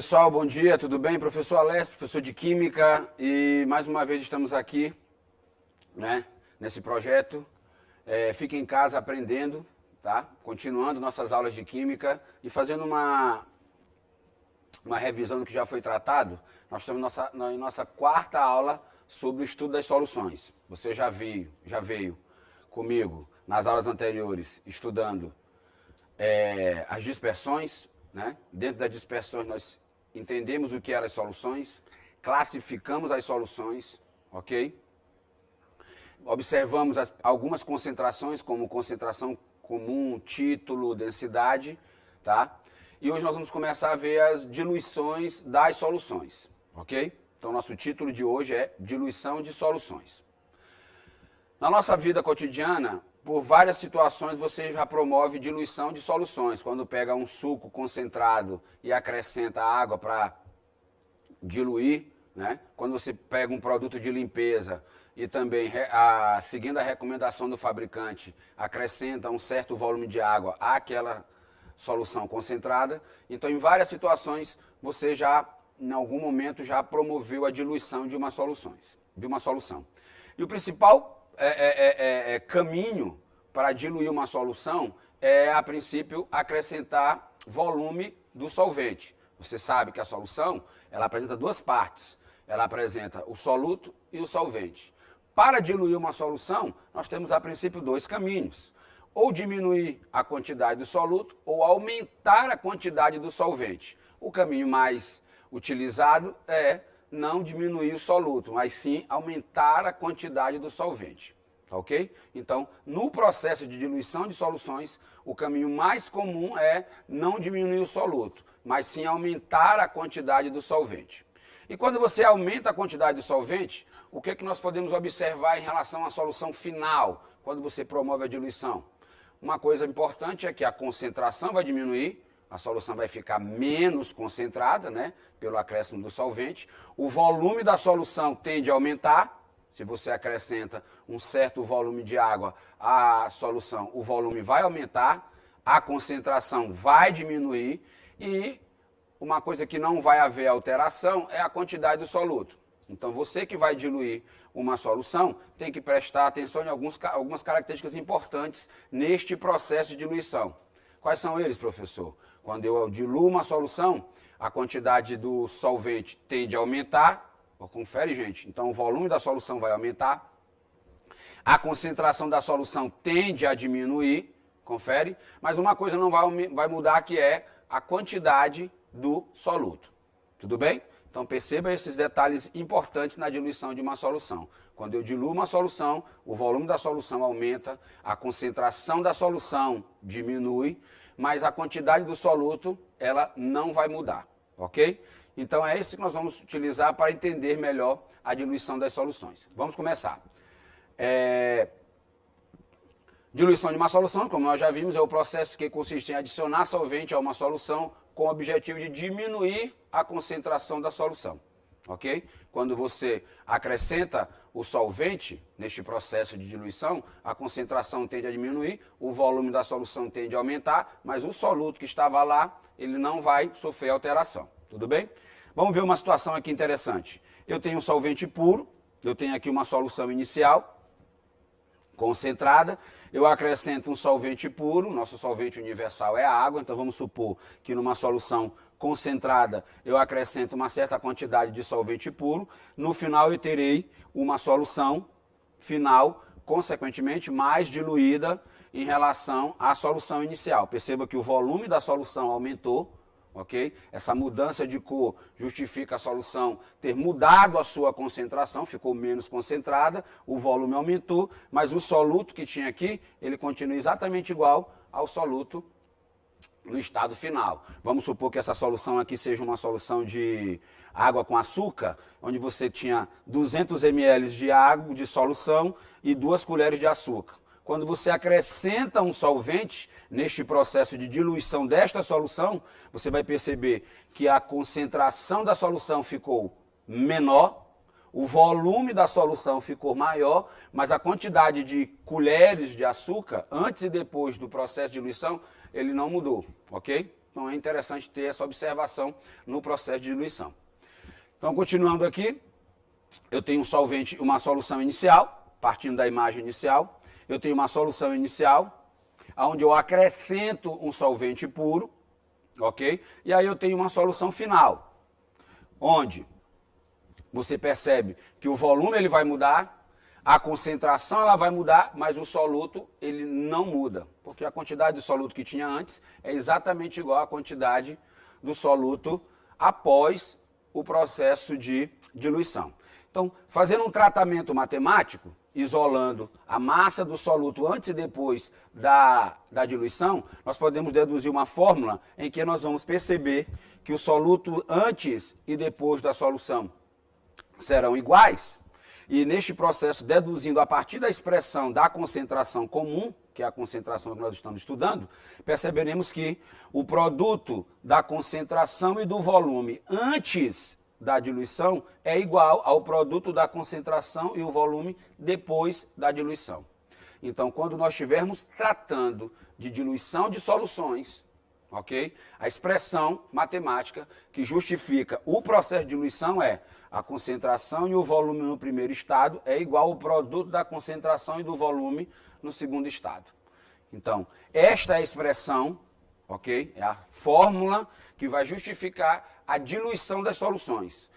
pessoal, bom dia, tudo bem? Professor Alessio, professor de Química, e mais uma vez estamos aqui, né, nesse projeto. Fique em casa aprendendo, tá? Continuando nossas aulas de Química e fazendo uma revisão do que já foi tratado. Nós estamos em nossa quarta aula sobre o estudo das soluções. Você já veio comigo nas aulas anteriores estudando as dispersões, né? Dentro das dispersões nós entendemos o que eram as soluções, classificamos as soluções, ok? Observamos algumas concentrações, como concentração comum, título, densidade, tá? E hoje nós vamos começar a ver as diluições das soluções, ok? Então nosso título de hoje é Diluição de Soluções. Na nossa vida cotidiana, por várias situações você já promove diluição de soluções. Quando pega um suco concentrado e acrescenta água para diluir, né? Quando você pega um produto de limpeza e também, seguindo a recomendação do fabricante, acrescenta um certo volume de água àquela solução concentrada. Então, em várias situações, você já, em algum momento, já promoveu a diluição de uma solução. E o principal caminho para diluir uma solução é, a princípio, acrescentar volume do solvente. Você sabe que a solução, ela apresenta duas partes. Ela apresenta o soluto e o solvente. Para diluir uma solução, nós temos, a princípio, dois caminhos. Ou diminuir a quantidade do soluto, ou aumentar a quantidade do solvente. O caminho mais utilizado é não diminuir o soluto, mas sim aumentar a quantidade do solvente, ok? Então, no processo de diluição de soluções, o caminho mais comum é não diminuir o soluto, mas sim aumentar a quantidade do solvente. E quando você aumenta a quantidade do solvente, o que nós podemos observar em relação à solução final, quando você promove a diluição? Uma coisa importante é que a concentração vai diminuir, a solução vai ficar menos concentrada, né, pelo acréscimo do solvente. O volume da solução tende a aumentar. Se você acrescenta um certo volume de água à solução, o volume vai aumentar, a concentração vai diminuir e uma coisa que não vai haver alteração é a quantidade do soluto. Então, você que vai diluir uma solução tem que prestar atenção em algumas características importantes neste processo de diluição. Quais são eles, professor? Quando eu diluo uma solução, a quantidade do solvente tende a aumentar. Confere, gente. Então, o volume da solução vai aumentar. A concentração da solução tende a diminuir. Confere. Mas uma coisa não vai mudar, que é a quantidade do soluto. Tudo bem? Então, perceba esses detalhes importantes na diluição de uma solução. Quando eu diluo uma solução, o volume da solução aumenta, a concentração da solução diminui, mas a quantidade do soluto, ela não vai mudar, ok? Então, é isso que nós vamos utilizar para entender melhor a diluição das soluções. Vamos começar. Diluição de uma solução, como nós já vimos, é o processo que consiste em adicionar solvente a uma solução com o objetivo de diminuir a concentração da solução, ok? Quando você acrescenta o solvente neste processo de diluição, a concentração tende a diminuir, o volume da solução tende a aumentar, mas o soluto que estava lá, ele não vai sofrer alteração, tudo bem? Vamos ver uma situação aqui interessante. Eu tenho um solvente puro, eu tenho aqui uma solução inicial, concentrada, eu acrescento um solvente puro, nosso solvente universal é a água, então vamos supor que numa solução concentrada eu acrescento uma certa quantidade de solvente puro, no final eu terei uma solução final, consequentemente, mais diluída em relação à solução inicial. Perceba que o volume da solução aumentou, ok? Essa mudança de cor justifica a solução ter mudado a sua concentração, ficou menos concentrada, o volume aumentou, mas o soluto que tinha aqui, ele continua exatamente igual ao soluto no estado final. Vamos supor que essa solução aqui seja uma solução de água com açúcar, onde você tinha 200 ml de água, de solução, e 2 colheres de açúcar. Quando você acrescenta um solvente neste processo de diluição desta solução, você vai perceber que a concentração da solução ficou menor, o volume da solução ficou maior, mas a quantidade de colheres de açúcar, antes e depois do processo de diluição, ele não mudou, ok? Então é interessante ter essa observação no processo de diluição. Então, continuando aqui, eu tenho um solvente, uma solução inicial, partindo da imagem inicial. Eu tenho uma solução inicial, onde eu acrescento um solvente puro, ok? E aí eu tenho uma solução final, onde você percebe que o volume ele vai mudar, a concentração ela vai mudar, mas o soluto ele não muda, porque a quantidade de soluto que tinha antes é exatamente igual à quantidade do soluto após o processo de diluição. Então, fazendo um tratamento matemático, isolando a massa do soluto antes e depois da diluição, nós podemos deduzir uma fórmula em que nós vamos perceber que o soluto antes e depois da solução serão iguais. E neste processo, deduzindo a partir da expressão da concentração comum, que é a concentração que nós estamos estudando, perceberemos que o produto da concentração e do volume antes da diluição é igual ao produto da concentração e o volume depois da diluição. Então, quando nós estivermos tratando de diluição de soluções, ok? A expressão matemática que justifica o processo de diluição é a concentração e o volume no primeiro estado é igual ao produto da concentração e do volume no segundo estado. Então, esta é a expressão, ok? É a fórmula que vai justificar a diluição das soluções.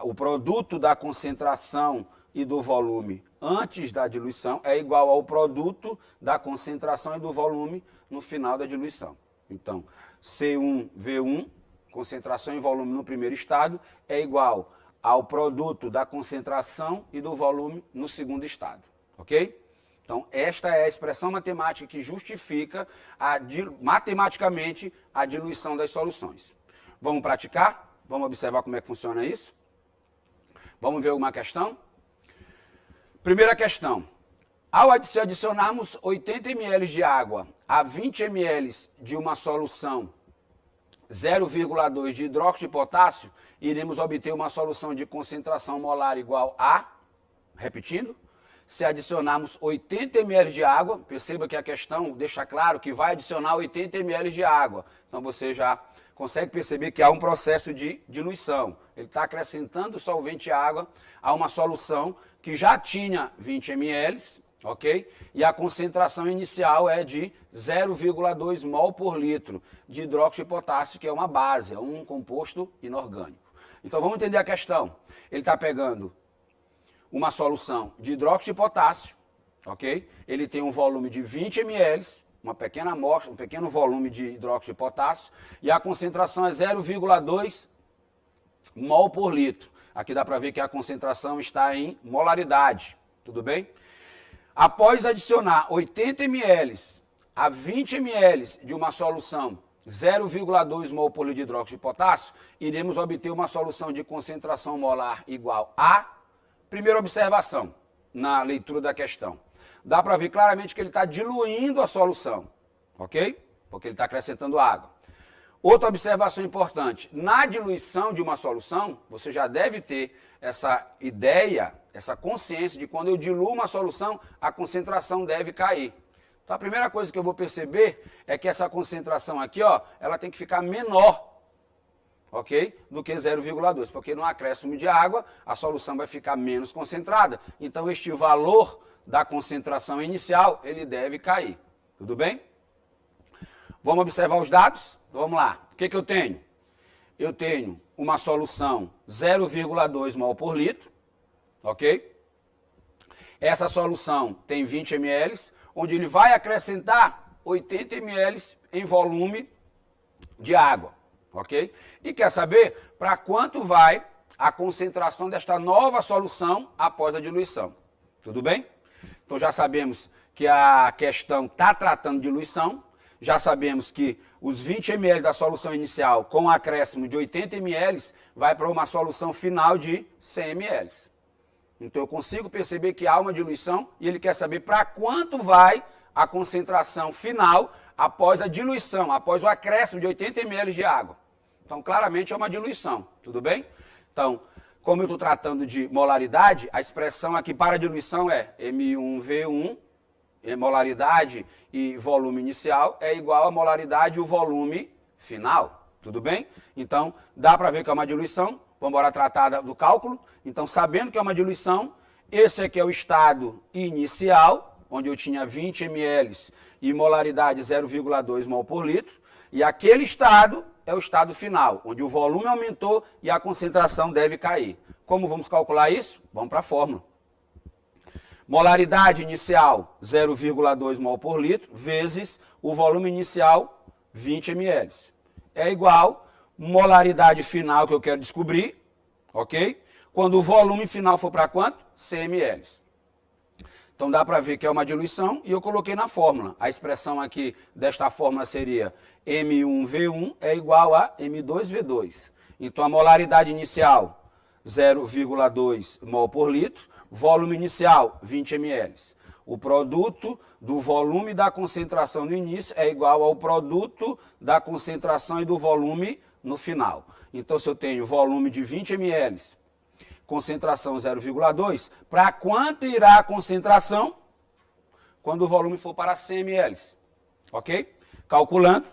O produto da concentração e do volume antes da diluição é igual ao produto da concentração e do volume no final da diluição. Então, C1V1, concentração e volume no primeiro estado, é igual ao produto da concentração e do volume no segundo estado, ok? Então, esta é a expressão matemática que justifica matematicamente a diluição das soluções. Vamos praticar? Vamos observar como é que funciona isso? Vamos ver uma questão? Primeira questão. Ao adicionarmos 80 ml de água a 20 ml de uma solução 0,2 de hidróxido de potássio, iremos obter uma solução de concentração molar igual a, repetindo, se adicionarmos 80 ml de água, perceba que a questão deixa claro que vai adicionar 80 ml de água. Então você já consegue perceber que há um processo de diluição. Ele está acrescentando solvente água a uma solução que já tinha 20 ml, ok? E a concentração inicial é de 0,2 mol por litro de hidróxido de potássio, que é uma base, é um composto inorgânico. Então vamos entender a questão. Ele está pegando uma solução de hidróxido de potássio, ok? Ele tem um volume de 20 ml, uma pequena amostra, um pequeno volume de hidróxido de potássio, e a concentração é 0,2 mol por litro. Aqui dá para ver que a concentração está em molaridade, tudo bem? Após adicionar 80 ml a 20 ml de uma solução 0,2 mol por litro de hidróxido de potássio, iremos obter uma solução de concentração molar igual a... Primeira observação na leitura da questão. Dá para ver claramente que ele está diluindo a solução, ok? Porque ele está acrescentando água. Outra observação importante, na diluição de uma solução, você já deve ter essa ideia, essa consciência de quando eu diluo uma solução, a concentração deve cair. Então a primeira coisa que eu vou perceber é que essa concentração aqui, ó, ela tem que ficar menor, ok? Do que 0,2, porque no acréscimo de água a solução vai ficar menos concentrada. Então este valor da concentração inicial, ele deve cair. Tudo bem? Vamos observar os dados? Então, vamos lá. O que eu tenho? Eu tenho uma solução 0,2 mol por litro, ok? Essa solução tem 20 ml, onde ele vai acrescentar 80 ml em volume de água, ok? E quer saber para quanto vai a concentração desta nova solução após a diluição. Tudo bem? Então já sabemos que a questão está tratando de diluição, já sabemos que os 20 ml da solução inicial com um acréscimo de 80 ml vai para uma solução final de 100 ml. Então eu consigo perceber que há uma diluição e ele quer saber para quanto vai a concentração final após a diluição, após o acréscimo de 80 ml de água. Então claramente é uma diluição, tudo bem? Então, como eu estou tratando de molaridade, a expressão aqui para diluição é M1V1, molaridade e volume inicial é igual a molaridade e o volume final. Tudo bem? Então, dá para ver que é uma diluição. Vamos embora tratar do cálculo. Então, sabendo que é uma diluição, esse aqui é o estado inicial, onde eu tinha 20 ml e molaridade 0,2 mol por litro. E aquele estado é o estado final, onde o volume aumentou e a concentração deve cair. Como vamos calcular isso? Vamos para a fórmula. Molaridade inicial, 0,2 mol por litro, vezes o volume inicial, 20 ml. É igual molaridade final que eu quero descobrir, ok? Quando o volume final for para quanto? 100 ml. Então dá para ver que é uma diluição e eu coloquei na fórmula. A expressão aqui desta fórmula seria M1V1 é igual a M2V2. Então a molaridade inicial, 0,2 mol por litro, volume inicial, 20 ml. O produto do volume e da concentração no início é igual ao produto da concentração e do volume no final. Então, se eu tenho volume de 20 ml, concentração 0,2, para quanto irá a concentração? Quando o volume for para 100 ml. Ok? Calculando,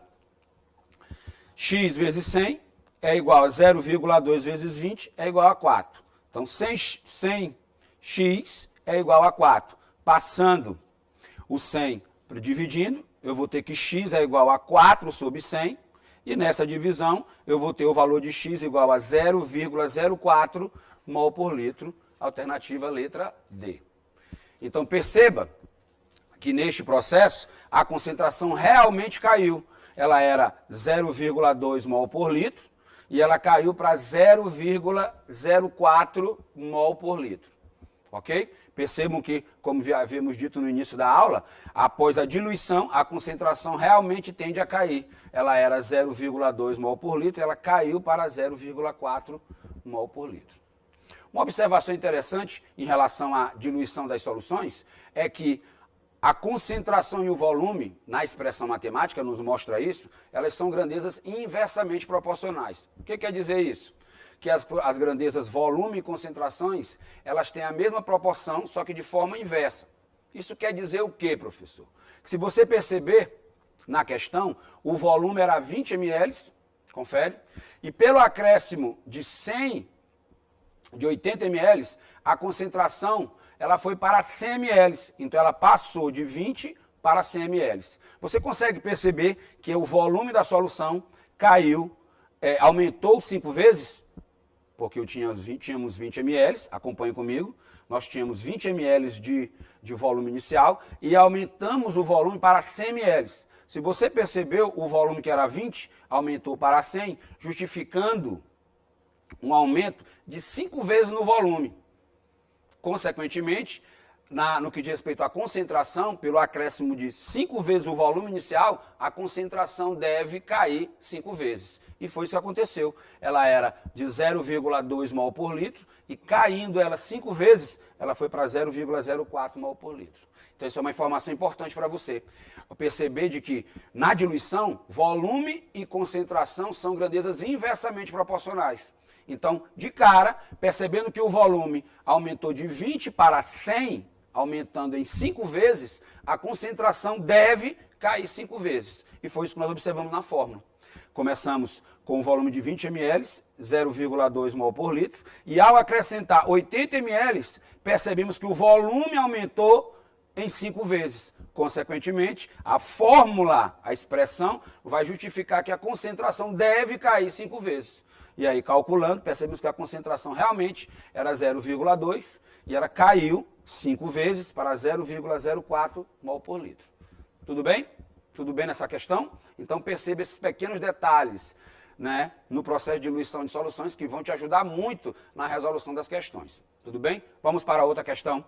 x vezes 100 é igual a 0,2 vezes 20 é igual a 4. Então, 100x é igual a 4. Passando o 100 dividindo, eu vou ter que x é igual a 4 sobre 100. E nessa divisão, eu vou ter o valor de x igual a 0,04 mol por litro, alternativa letra D. Então, perceba que neste processo, a concentração realmente caiu. Ela era 0,2 mol por litro e ela caiu para 0,04 mol por litro. Ok? Percebam que, como havíamos dito no início da aula, após a diluição, a concentração realmente tende a cair. Ela era 0,2 mol por litro e ela caiu para 0,4 mol por litro. Uma observação interessante em relação à diluição das soluções é que a concentração e o volume, na expressão matemática, nos mostra isso, elas são grandezas inversamente proporcionais. O que quer dizer isso? Que as grandezas volume e concentrações, elas têm a mesma proporção, só que de forma inversa. Isso quer dizer o quê, professor? Que se você perceber na questão, o volume era 20 ml, confere, e pelo acréscimo de 80 ml, a concentração ela foi para 100 ml, então ela passou de 20 para 100 ml. Você consegue perceber que o volume da solução caiu, aumentou 5 vezes? Porque tínhamos 20 ml, acompanhe comigo, nós tínhamos 20 ml de volume inicial e aumentamos o volume para 100 ml. Se você percebeu, o volume que era 20 aumentou para 100, justificando um aumento de 5 vezes no volume. Consequentemente, no que diz respeito à concentração, pelo acréscimo de 5 vezes o volume inicial, a concentração deve cair 5 vezes. E foi isso que aconteceu. Ela era de 0,2 mol por litro e caindo ela 5 vezes, ela foi para 0,04 mol por litro. Então isso é uma informação importante para você. Perceber de que na diluição, volume e concentração são grandezas inversamente proporcionais. Então, de cara, percebendo que o volume aumentou de 20 para 100, aumentando em 5 vezes, a concentração deve cair 5 vezes. E foi isso que nós observamos na fórmula. Começamos com um volume de 20 ml, 0,2 mol por litro, e ao acrescentar 80 ml, percebemos que o volume aumentou em 5 vezes. Consequentemente, a fórmula, a expressão, vai justificar que a concentração deve cair 5 vezes. E aí, calculando, percebemos que a concentração realmente era 0,2 e ela caiu 5 vezes para 0,04 mol por litro. Tudo bem? Tudo bem nessa questão? Então, perceba esses pequenos detalhes, né, no processo de diluição de soluções que vão te ajudar muito na resolução das questões. Tudo bem? Vamos para outra questão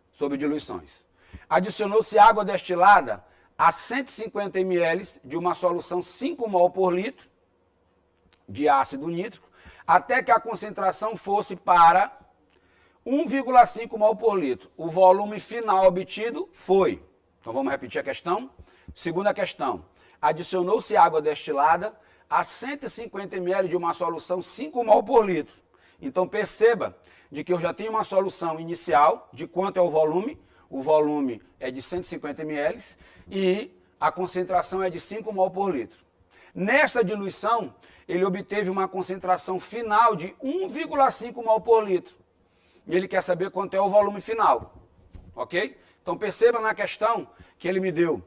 sobre diluições. Adicionou-se água destilada a 150 ml de uma solução 5 mol por litro de ácido nítrico, até que a concentração fosse para 1,5 mol por litro. O volume final obtido foi. Então vamos repetir a questão. Segunda questão. Adicionou-se água destilada a 150 ml de uma solução 5 mol por litro. Então perceba de que eu já tenho uma solução inicial de quanto é o volume. O volume é de 150 ml e a concentração é de 5 mol por litro. Nesta diluição, ele obteve uma concentração final de 1,5 mol por litro. E ele quer saber quanto é o volume final. Ok? Então perceba na questão que ele me deu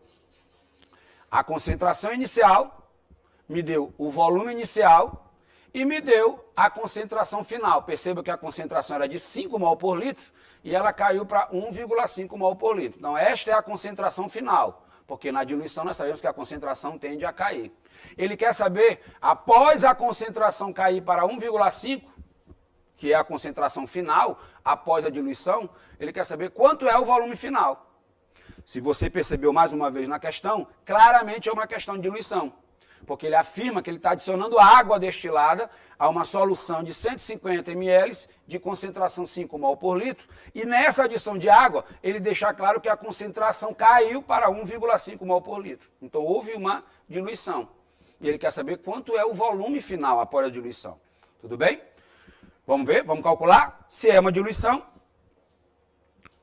a concentração inicial, me deu o volume inicial e me deu a concentração final. Perceba que a concentração era de 5 mol por litro e ela caiu para 1,5 mol por litro. Então esta é a concentração final, porque na diluição nós sabemos que a concentração tende a cair. Ele quer saber, após a concentração cair para 1,5, que é a concentração final, após a diluição, ele quer saber quanto é o volume final. Se você percebeu mais uma vez na questão, claramente é uma questão de diluição. Porque ele afirma que ele está adicionando água destilada a uma solução de 150 ml de concentração 5 mol por litro. E nessa adição de água, ele deixa claro que a concentração caiu para 1,5 mol por litro. Então houve uma diluição. E ele quer saber quanto é o volume final após a diluição. Tudo bem? Vamos ver? Vamos calcular? Se é uma diluição,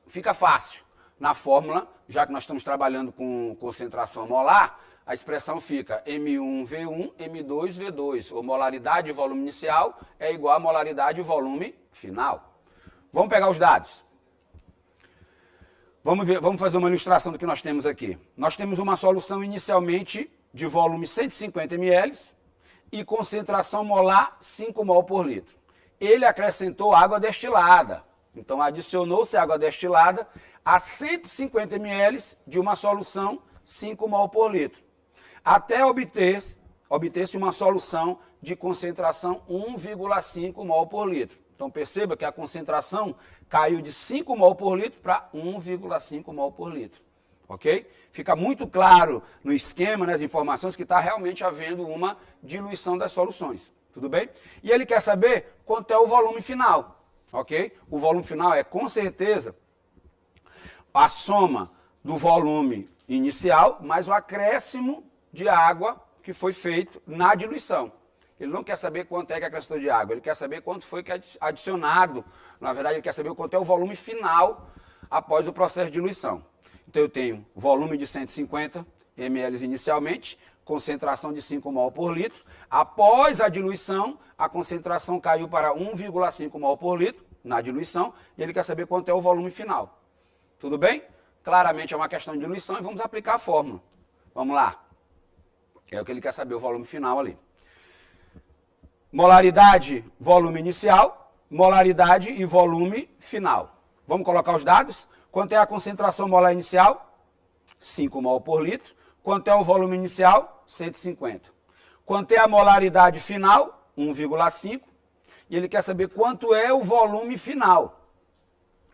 fica fácil. Na fórmula, já que nós estamos trabalhando com concentração molar, a expressão fica M1V1, M2V2, ou molaridade e volume inicial é igual a molaridade e volume final. Vamos pegar os dados. Vamos fazer uma ilustração do que nós temos aqui. Nós temos uma solução inicialmente de volume 150 ml e concentração molar 5 mol por litro. Ele acrescentou água destilada. Então adicionou-se água destilada a 150 ml de uma solução 5 mol por litro. Até obter-se uma solução de concentração 1,5 mol por litro. Então perceba que a concentração caiu de 5 mol por litro para 1,5 mol por litro. Ok? Fica muito claro no esquema, nas informações, que está realmente havendo uma diluição das soluções. Tudo bem? E ele quer saber quanto é o volume final. Ok? O volume final é, com certeza, a soma do volume inicial mais o acréscimo de água que foi feito na diluição. Ele não quer saber quanto é que acrescentou de água, ele quer saber quanto foi que é adicionado. Na verdade, ele quer saber quanto é o volume final após o processo de diluição. Então, eu tenho volume de 150 ml inicialmente, concentração de 5 mol por litro. Após a diluição, a concentração caiu para 1,5 mol por litro na diluição, e ele quer saber quanto é o volume final. Tudo bem? Claramente é uma questão de diluição e vamos aplicar a fórmula. Vamos lá. É o que ele quer saber, o volume final ali. Molaridade, volume inicial, molaridade e volume final. Vamos colocar os dados? Quanto é a concentração molar inicial? 5 mol por litro. Quanto é o volume inicial? 150. Quanto é a molaridade final? 1,5. E ele quer saber quanto é o volume final.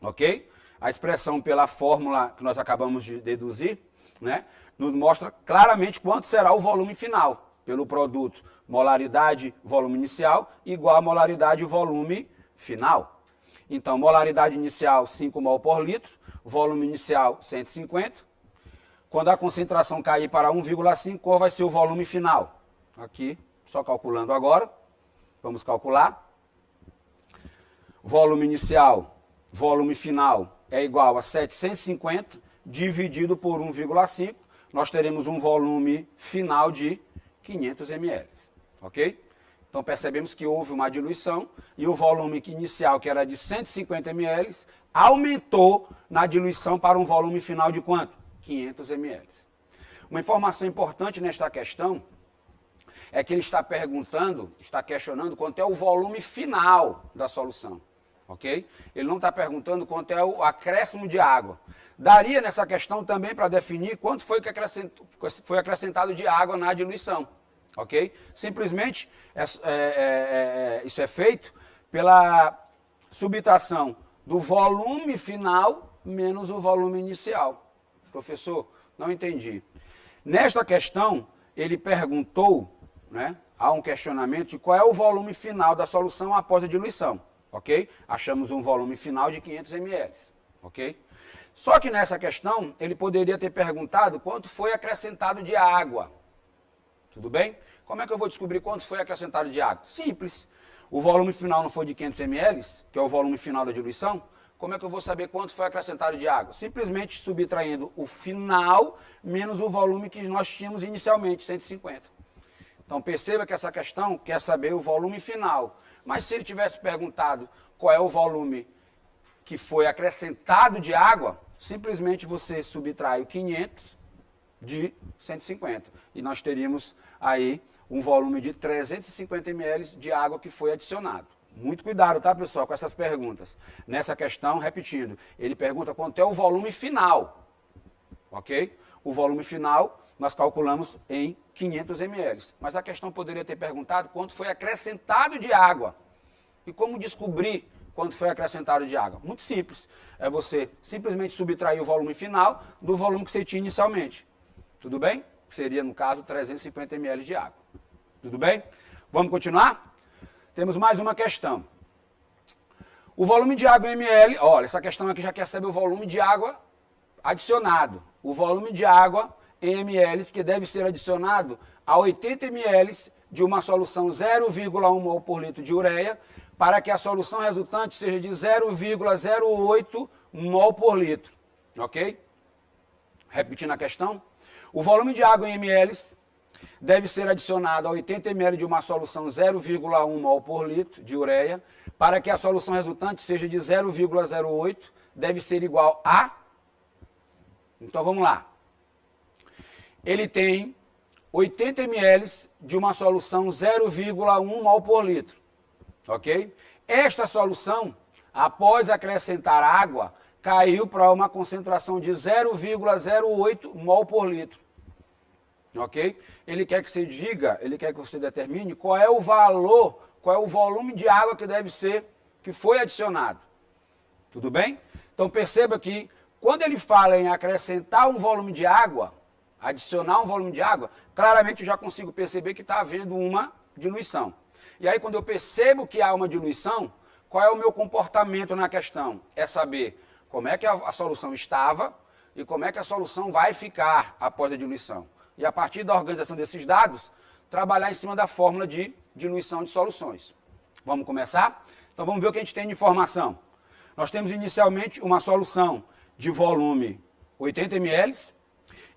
Ok? A expressão pela fórmula que nós acabamos de deduzir, né, nos mostra claramente quanto será o volume final. Pelo produto molaridade, volume inicial, igual a molaridade e volume final. Então, molaridade inicial 5 mol por litro, volume inicial 150. Quando a concentração cair para 1,5, qual vai ser o volume final? Aqui, só calculando agora. Vamos calcular. Volume inicial, volume final é igual a 750 dividido por 1,5. Nós teremos um volume final de 500 ml. Ok? Então percebemos que houve uma diluição e o volume inicial, que era de 150 ml, aumentou na diluição para um volume final de quanto? 500 ml. Uma informação importante nesta questão é que ele está questionando quanto é o volume final da solução. Ok? Ele não está perguntando quanto é o acréscimo de água. Daria nessa questão também para definir quanto foi acrescentado de água na diluição. Ok? Simplesmente isso é feito pela subtração do volume final menos o volume inicial. Professor, não entendi. Nesta questão, ele perguntou, né, há um questionamento de qual é o volume final da solução após a diluição. Ok? Achamos um volume final de 500 ml. Ok? Só que nessa questão, ele poderia ter perguntado quanto foi acrescentado de água. Tudo bem? Como é que eu vou descobrir quanto foi acrescentado de água? Simples. O volume final não foi de 500 ml, que é o volume final da diluição. Como é que eu vou saber quanto foi acrescentado de água? Simplesmente subtraindo o final menos o volume que nós tínhamos inicialmente, 150. Então perceba que essa questão quer saber o volume final. Mas se ele tivesse perguntado qual é o volume que foi acrescentado de água, simplesmente você subtrai o 500 de 150. E nós teríamos aí um volume de 350 ml de água que foi adicionado. Muito cuidado, tá, pessoal, com essas perguntas. Nessa questão, repetindo, ele pergunta quanto é o volume final, ok? O volume final nós calculamos em 500 ml. Mas a questão poderia ter perguntado quanto foi acrescentado de água. E como descobrir quanto foi acrescentado de água? Muito simples. É você simplesmente subtrair o volume final do volume que você tinha inicialmente. Tudo bem? Seria, no caso, 350 ml de água. Tudo bem? Vamos continuar? Temos mais uma questão. O volume de água em ml, olha, essa questão aqui já quer saber o volume de água adicionado. O volume de água em ml que deve ser adicionado a 80 ml de uma solução 0,1 mol por litro de ureia, para que a solução resultante seja de 0,08 mol por litro. Ok? Repetindo a questão. O volume de água em ml deve ser adicionado a 80 ml de uma solução 0,1 mol por litro de ureia, para que a solução resultante seja de 0,08, deve ser igual a... Então vamos lá. Ele tem 80 ml de uma solução 0,1 mol por litro, ok? Esta solução, após acrescentar água, caiu para uma concentração de 0,08 mol por litro, ok? Ele quer que você diga, ele quer que você determine qual é o valor, qual é o volume de água que deve ser, que foi adicionado. Tudo bem? Então perceba que quando ele fala em acrescentar um volume de água, adicionar um volume de água, claramente eu já consigo perceber que está havendo uma diluição. E aí quando eu percebo que há uma diluição, qual é o meu comportamento na questão? É saber como é que a solução estava e como é que a solução vai ficar após a diluição. E a partir da organização desses dados, trabalhar em cima da fórmula de diluição de soluções. Vamos começar? Então vamos ver o que a gente tem de informação. Nós temos inicialmente uma solução de volume 80 ml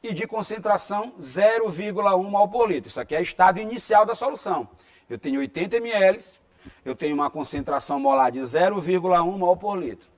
e de concentração 0,1 mol por litro. Isso aqui é o estado inicial da solução. Eu tenho 80 ml, eu tenho uma concentração molar de 0,1 mol por litro.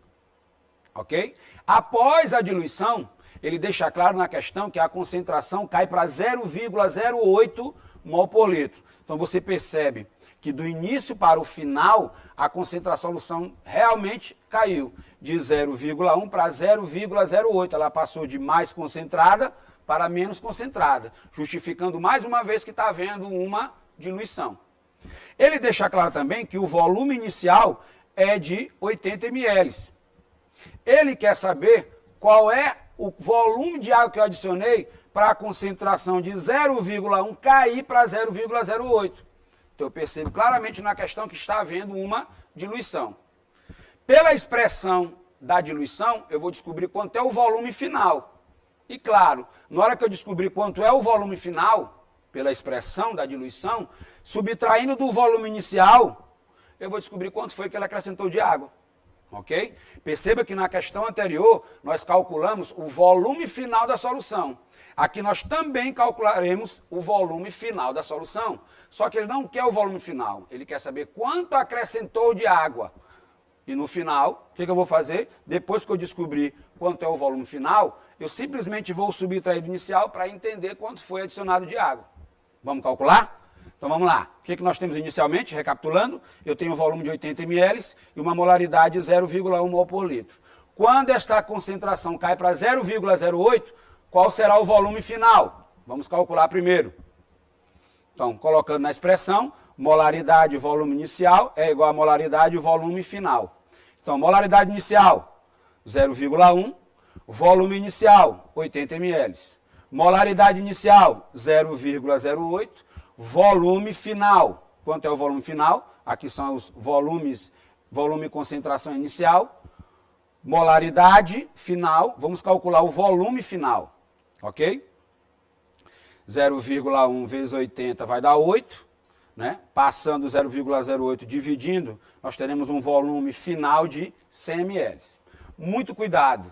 Ok? Após a diluição, ele deixa claro na questão que a concentração cai para 0,08 mol por litro. Então você percebe que do início para o final, a concentração da solução realmente caiu de 0,1 para 0,08. Ela passou de mais concentrada para menos concentrada, justificando mais uma vez que está havendo uma diluição. Ele deixa claro também que o volume inicial é de 80 ml. Ele quer saber qual é o volume de água que eu adicionei para a concentração de 0,1 cair para 0,08. Então eu percebo claramente na questão que está havendo uma diluição. Pela expressão da diluição, eu vou descobrir quanto é o volume final. E claro, na hora que eu descobrir quanto é o volume final, pela expressão da diluição, subtraindo do volume inicial, eu vou descobrir quanto foi que ele acrescentou de água. Ok? Perceba que na questão anterior, nós calculamos o volume final da solução. Aqui nós também calcularemos o volume final da solução. Só que ele não quer o volume final, ele quer saber quanto acrescentou de água. E no final, o que eu vou fazer? Depois que eu descobrir quanto é o volume final, eu simplesmente vou subtrair do inicial para entender quanto foi adicionado de água. Vamos calcular? Então vamos lá. O que nós temos inicialmente? Recapitulando, eu tenho um volume de 80 ml e uma molaridade de 0,1 mol por litro. Quando esta concentração cai para 0,08, qual será o volume final? Vamos calcular primeiro. Então, colocando na expressão, molaridade volume inicial é igual a molaridade volume final. Então, molaridade inicial, 0,1. Volume inicial, 80 ml. Molaridade inicial, 0,08. Volume final. Quanto é o volume final? Aqui são os volumes, volume e concentração inicial. Molaridade final, vamos calcular o volume final. Ok? 0,1 vezes 80 vai dar 8. Né? Passando 0,08 dividindo, nós teremos um volume final de 100 ml. Muito cuidado.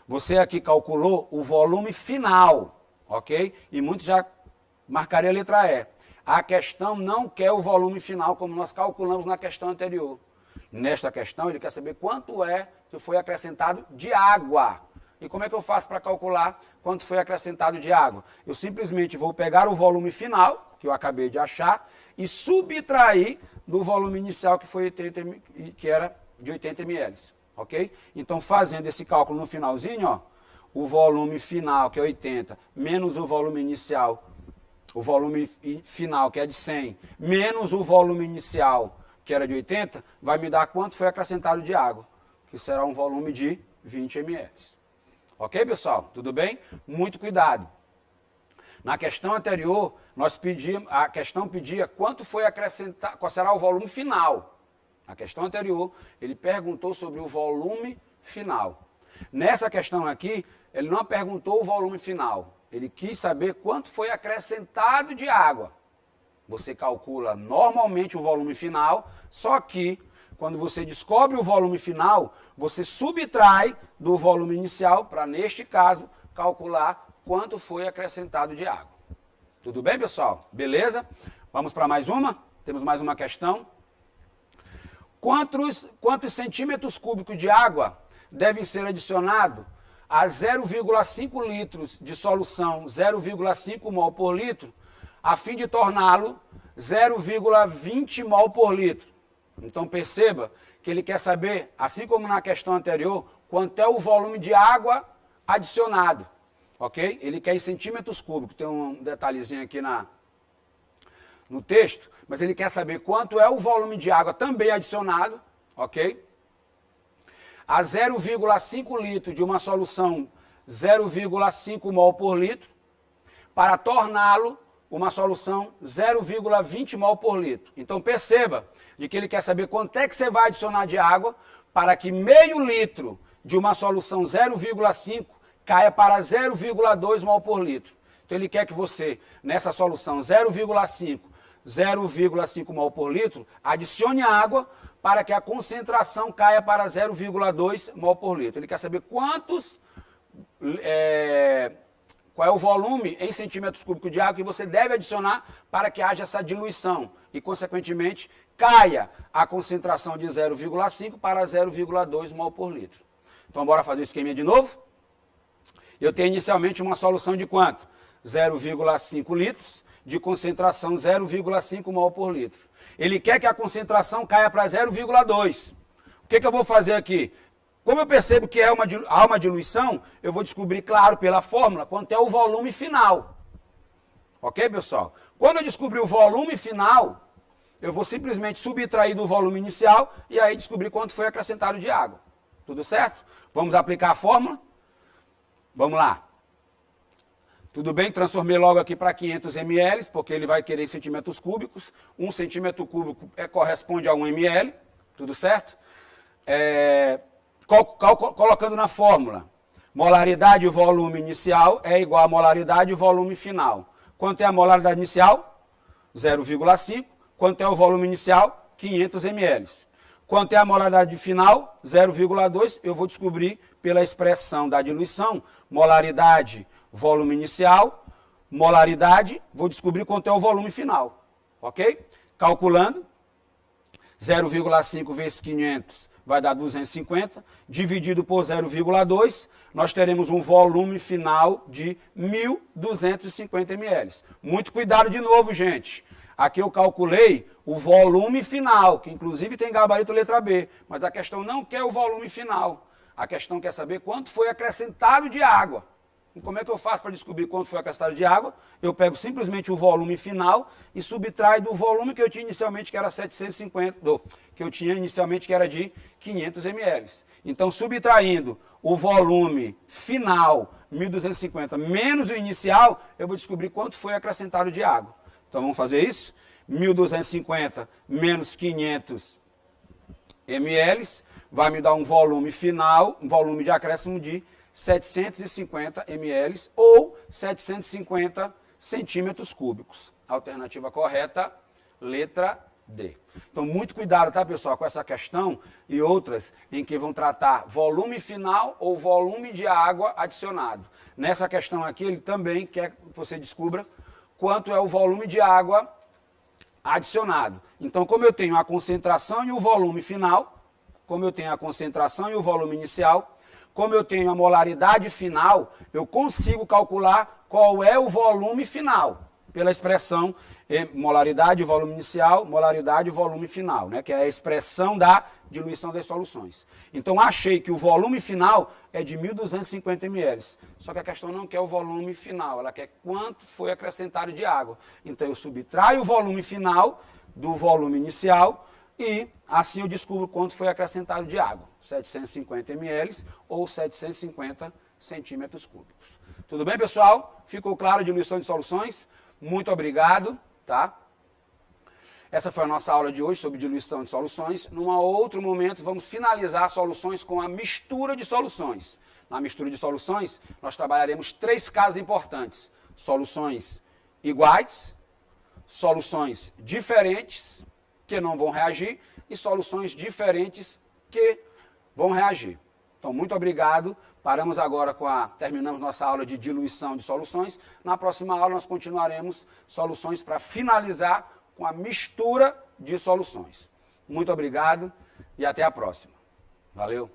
Você aqui calculou o volume final, ok? E muitos já marcaria a letra E. a questão não quer o volume final, como nós calculamos na questão anterior. Nesta questão, ele quer saber quanto é que foi acrescentado de água. E como é que eu faço para calcular quanto foi acrescentado de água? Eu simplesmente vou pegar o volume final, que eu acabei de achar, e subtrair do volume inicial, que era de 80 ml. Ok? Então, fazendo esse cálculo no finalzinho, ó, o volume final, que é 80, menos o volume inicial, o volume final, que é de 100, menos o volume inicial, que era de 80, vai me dar quanto foi acrescentado de água, que será um volume de 20 ml. Ok, pessoal? Tudo bem? Muito cuidado. Na questão anterior, a questão pedia quanto foi acrescentado, qual será o volume final. Na questão anterior, ele perguntou sobre o volume final. Nessa questão aqui, ele não perguntou o volume final. Ele quis saber quanto foi acrescentado de água. Você calcula normalmente o volume final, só que quando você descobre o volume final, você subtrai do volume inicial para, neste caso, calcular quanto foi acrescentado de água. Tudo bem, pessoal? Beleza? Vamos para mais uma? Temos mais uma questão. Quantos centímetros cúbicos de água devem ser adicionados a 0,5 litros de solução 0,5 mol por litro, a fim de torná-lo 0,20 mol por litro? Então perceba que ele quer saber, assim como na questão anterior, quanto é o volume de água adicionado, ok? Ele quer em centímetros cúbicos, tem um detalhezinho aqui no texto, mas ele quer saber quanto é o volume de água também adicionado, ok? A 0,5 litro de uma solução 0,5 mol por litro, para torná-lo uma solução 0,20 mol por litro. Então perceba de que ele quer saber quanto é que você vai adicionar de água para que meio litro de uma solução 0,5 caia para 0,2 mol por litro. Então ele quer que você, nessa solução 0,5 mol por litro, adicione água para que a concentração caia para 0,2 mol por litro. Ele quer saber qual é o volume em centímetros cúbicos de água que você deve adicionar para que haja essa diluição e, consequentemente, caia a concentração de 0,5 para 0,2 mol por litro. Então, bora fazer o esqueminha de novo? Eu tenho inicialmente uma solução de quanto? 0,5 litros de concentração 0,5 mol por litro. Ele quer que a concentração caia para 0,2. O que eu vou fazer aqui? Como eu percebo que há uma diluição, eu vou descobrir, claro, pela fórmula, quanto é o volume final. Ok, pessoal? Quando eu descobrir o volume final, eu vou simplesmente subtrair do volume inicial e aí descobrir quanto foi acrescentado de água. Tudo certo? Vamos aplicar a fórmula? Vamos lá. Tudo bem? Transformei logo aqui para 500 ml, porque ele vai querer em centímetros cúbicos. 1 centímetro cúbico corresponde a 1 ml. Tudo certo? Colocando na fórmula, molaridade e volume inicial é igual a molaridade e volume final. Quanto é a molaridade inicial? 0,5. Quanto é o volume inicial? 500 ml. Quanto é a molaridade final? 0,2. Eu vou descobrir pela expressão da diluição, molaridade, volume inicial, molaridade, vou descobrir quanto é o volume final. Ok? Calculando, 0,5 vezes 500 vai dar 250, dividido por 0,2, nós teremos um volume final de 1.250 ml. Muito cuidado de novo, gente. Aqui eu calculei o volume final, que inclusive tem gabarito letra B, mas a questão não quer o volume final. A questão quer saber quanto foi acrescentado de água. E como é que eu faço para descobrir quanto foi acrescentado de água? Eu pego simplesmente o volume final e subtraio do volume que eu tinha inicialmente, que era 750, que eu tinha inicialmente, que era de 500 ml. Então, subtraindo o volume final, 1.250, menos o inicial, eu vou descobrir quanto foi acrescentado de água. Então, vamos fazer isso? 1.250 menos 500 ml vai me dar um volume final, um volume de acréscimo de 750 ml ou 750 centímetros cúbicos. Alternativa correta, letra D. Então, muito cuidado, tá, pessoal, com essa questão e outras em que vão tratar volume final ou volume de água adicionado. Nessa questão aqui, ele também quer que você descubra quanto é o volume de água adicionado. Então, como eu tenho a concentração e o volume final, como eu tenho a concentração e o volume inicial, como eu tenho a molaridade final, eu consigo calcular qual é o volume final, pela expressão molaridade, volume inicial, molaridade, volume final, né, que é a expressão da diluição das soluções. Então, achei que o volume final é de 1.250 ml. Só que a questão não quer o volume final, ela quer quanto foi acrescentado de água. Então, eu subtraio o volume final do volume inicial e assim eu descubro quanto foi acrescentado de água. 750 ml ou 750 centímetros cúbicos. Tudo bem, pessoal? Ficou claro a diluição de soluções? Muito obrigado, tá? Essa foi a nossa aula de hoje sobre diluição de soluções. Num outro momento, vamos finalizar soluções com a mistura de soluções. Na mistura de soluções, nós trabalharemos 3 casos importantes. Soluções iguais, soluções diferentes, que não vão reagir, e soluções diferentes que vão reagir. Então, muito obrigado. Paramos agora terminamos nossa aula de diluição de soluções. Na próxima aula nós continuaremos soluções para finalizar com a mistura de soluções. Muito obrigado e até a próxima. Valeu!